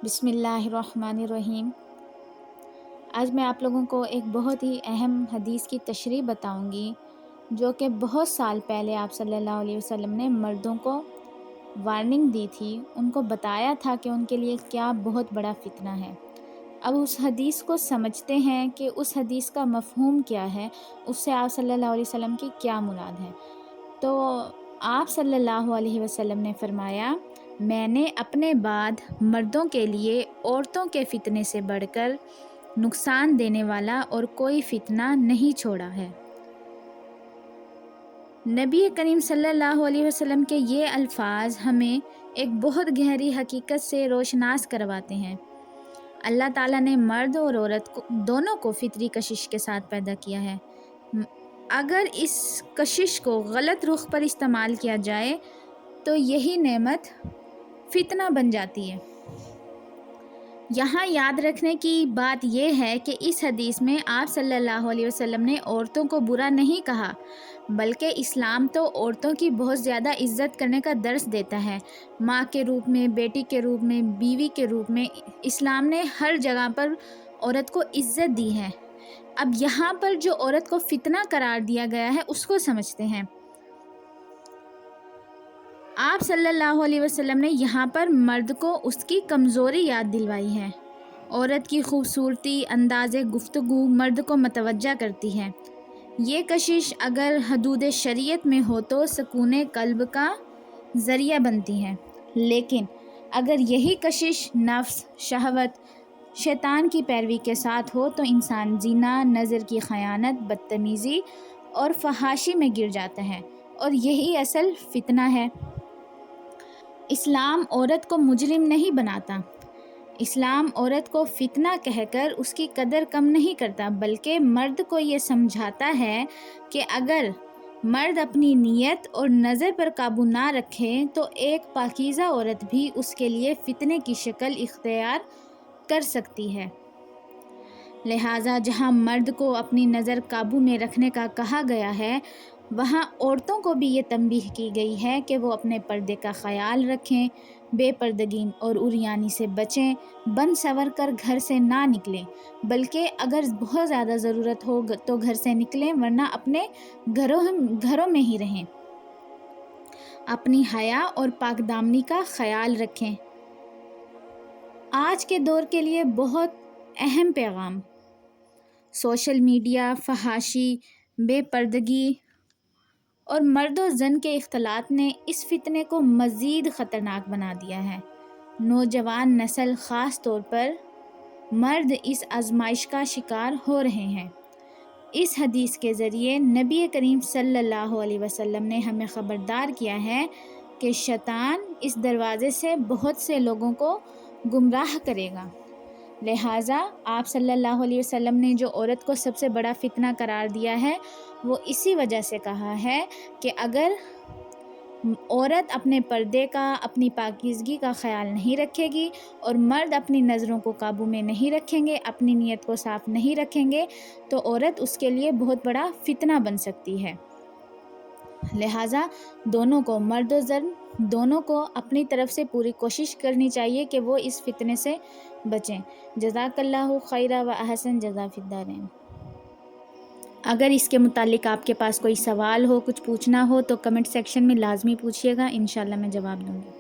بسم اللہ الرحمن الرحیم۔ آج میں آپ لوگوں کو ایک بہت ہی اہم حدیث کی تشریح بتاؤں گی، جو کہ بہت سال پہلے آپ صلی اللہ علیہ وسلم نے مردوں کو وارننگ دی تھی، ان کو بتایا تھا کہ ان کے لیے کیا بہت بڑا فتنہ ہے۔ اب اس حدیث کو سمجھتے ہیں کہ اس حدیث کا مفہوم کیا ہے، اس سے آپ صلی اللہ علیہ وسلم کی کیا مراد ہے۔ تو آپ صلی اللہ علیہ وسلم نے فرمایا، میں نے اپنے بعد مردوں کے لیے عورتوں کے فتنے سے بڑھ کر نقصان دینے والا اور کوئی فتنہ نہیں چھوڑا ہے۔ نبی کریم صلی اللہ علیہ وسلم کے یہ الفاظ ہمیں ایک بہت گہری حقیقت سے روشناس کرواتے ہیں۔ اللہ تعالیٰ نے مرد اور عورت دونوں کو فطری کشش کے ساتھ پیدا کیا ہے۔ اگر اس کشش کو غلط رخ پر استعمال کیا جائے تو یہی نعمت فتنہ بن جاتی ہے۔ یہاں یاد رکھنے کی بات یہ ہے کہ اس حدیث میں آپ صلی اللہ علیہ وسلم نے عورتوں کو برا نہیں کہا، بلکہ اسلام تو عورتوں کی بہت زیادہ عزت کرنے کا درس دیتا ہے۔ ماں کے روپ میں، بیٹی کے روپ میں، بیوی کے روپ میں اسلام نے ہر جگہ پر عورت کو عزت دی ہے۔ اب یہاں پر جو عورت کو فتنہ قرار دیا گیا ہے اس کو سمجھتے ہیں۔ آپ صلی اللہ علیہ وسلم نے یہاں پر مرد کو اس کی کمزوری یاد دلوائی ہے۔ عورت کی خوبصورتی، انداز گفتگو مرد کو متوجہ کرتی ہے۔ یہ کشش اگر حدود شریعت میں ہو تو سکون قلب کا ذریعہ بنتی ہے، لیکن اگر یہی کشش نفس، شہوت، شیطان کی پیروی کے ساتھ ہو تو انسان زنا، نظر کی خیانت، بدتمیزی اور فحاشی میں گر جاتا ہے، اور یہی اصل فتنہ ہے۔ اسلام عورت کو مجرم نہیں بناتا۔ اسلام عورت کو فتنہ کہہ کر اس کی قدر کم نہیں کرتا، بلکہ مرد کو یہ سمجھاتا ہے کہ اگر مرد اپنی نیت اور نظر پر قابو نہ رکھے تو ایک پاکیزہ عورت بھی اس کے لیے فتنے کی شکل اختیار کر سکتی ہے۔ لہٰذا جہاں مرد کو اپنی نظر قابو میں رکھنے کا کہا گیا ہے، وہاں عورتوں کو بھی یہ تنبیہ کی گئی ہے کہ وہ اپنے پردے کا خیال رکھیں، بے پردگی اور عریانی سے بچیں، بن سنور کر گھر سے نہ نکلیں، بلکہ اگر بہت زیادہ ضرورت ہو تو گھر سے نکلیں، ورنہ اپنے گھروں میں ہی رہیں۔ اپنی حیا اور پاک دامنی کا خیال رکھیں۔ آج کے دور کے لیے بہت اہم پیغام۔ سوشل میڈیا، فحاشی، بے پردگی اور مرد و زن کے اختلاط نے اس فتنے کو مزید خطرناک بنا دیا ہے۔ نوجوان نسل، خاص طور پر مرد، اس آزمائش کا شکار ہو رہے ہیں۔ اس حدیث کے ذریعے نبی کریم صلی اللہ علیہ وسلم نے ہمیں خبردار کیا ہے کہ شیطان اس دروازے سے بہت سے لوگوں کو گمراہ کرے گا۔ لہٰذا آپ صلی اللہ علیہ وسلم نے جو عورت کو سب سے بڑا فتنہ قرار دیا ہے، وہ اسی وجہ سے کہا ہے کہ اگر عورت اپنے پردے کا، اپنی پاکیزگی کا خیال نہیں رکھے گی اور مرد اپنی نظروں کو قابو میں نہیں رکھیں گے، اپنی نیت کو صاف نہیں رکھیں گے، تو عورت اس کے لیے بہت بڑا فتنہ بن سکتی ہے۔ لہٰذا دونوں کو، مرد و زن دونوں کو اپنی طرف سے پوری کوشش کرنی چاہیے کہ وہ اس فتنے سے بچیں۔ جزاک اللہ خیرا و احسن جزا فی الدارین۔ اگر اس کے متعلق آپ کے پاس کوئی سوال ہو، کچھ پوچھنا ہو تو کمنٹ سیکشن میں لازمی پوچھیے گا، انشاءاللہ میں جواب دوں گی۔